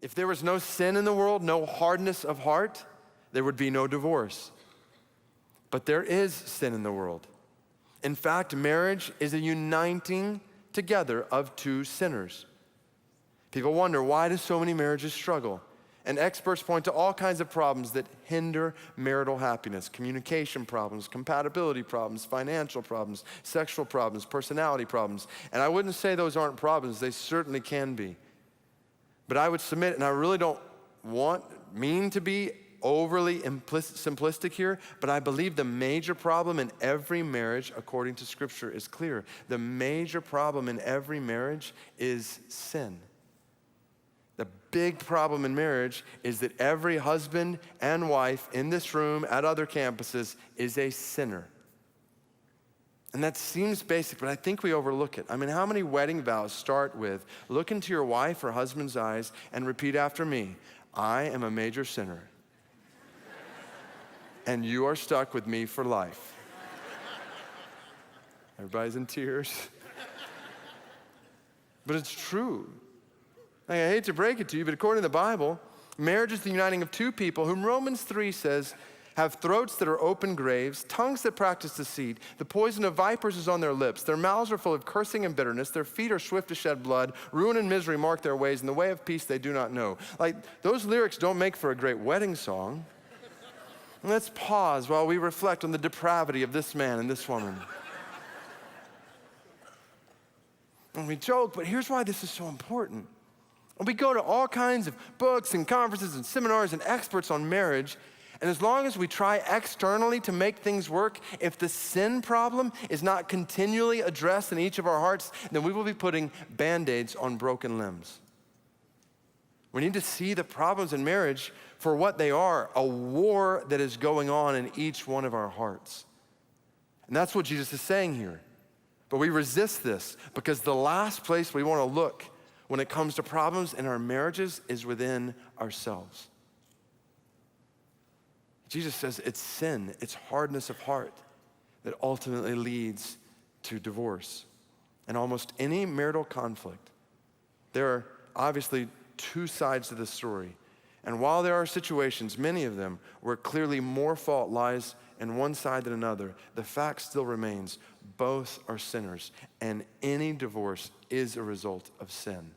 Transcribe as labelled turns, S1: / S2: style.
S1: If there was no sin in the world, no hardness of heart, there would be no divorce. But there is sin in the world. In fact, marriage is a uniting together of two sinners. People wonder, why do so many marriages struggle? And experts point to all kinds of problems that hinder marital happiness: communication problems, compatibility problems, financial problems, sexual problems, personality problems. And I wouldn't say those aren't problems, they certainly can be. But I would submit, and I really don't mean to be overly simplistic here, but I believe the major problem in every marriage, according to Scripture, is clear. The major problem in every marriage is sin. The big problem in marriage is that every husband and wife in this room, at other campuses, is a sinner. And that seems basic, but I think we overlook it. I mean, how many wedding vows start with, look into your wife or husband's eyes and repeat after me, I am a major sinner, and you are stuck with me for life. Everybody's in tears. But it's true. I hate to break it to you, but according to the Bible, marriage is the uniting of two people whom Romans 3 says have throats that are open graves, tongues that practice deceit, the poison of vipers is on their lips, their mouths are full of cursing and bitterness, their feet are swift to shed blood, ruin and misery mark their ways, and the way of peace they do not know. Like, those lyrics don't make for a great wedding song. And let's pause while we reflect on the depravity of this man and this woman. And we joke, but here's why this is so important. We go to all kinds of books and conferences and seminars and experts on marriage, and as long as we try externally to make things work, if the sin problem is not continually addressed in each of our hearts, then we will be putting Band-Aids on broken limbs. We need to see the problems in marriage for what they are, a war that is going on in each one of our hearts. And that's what Jesus is saying here. But we resist this because the last place we want to look when it comes to problems in our marriages is within ourselves. Jesus says it's sin, it's hardness of heart that ultimately leads to divorce. In almost any marital conflict, there are obviously two sides to the story. And while there are situations, many of them, where clearly more fault lies in one side than another, the fact still remains, both are sinners, and any divorce is a result of sin.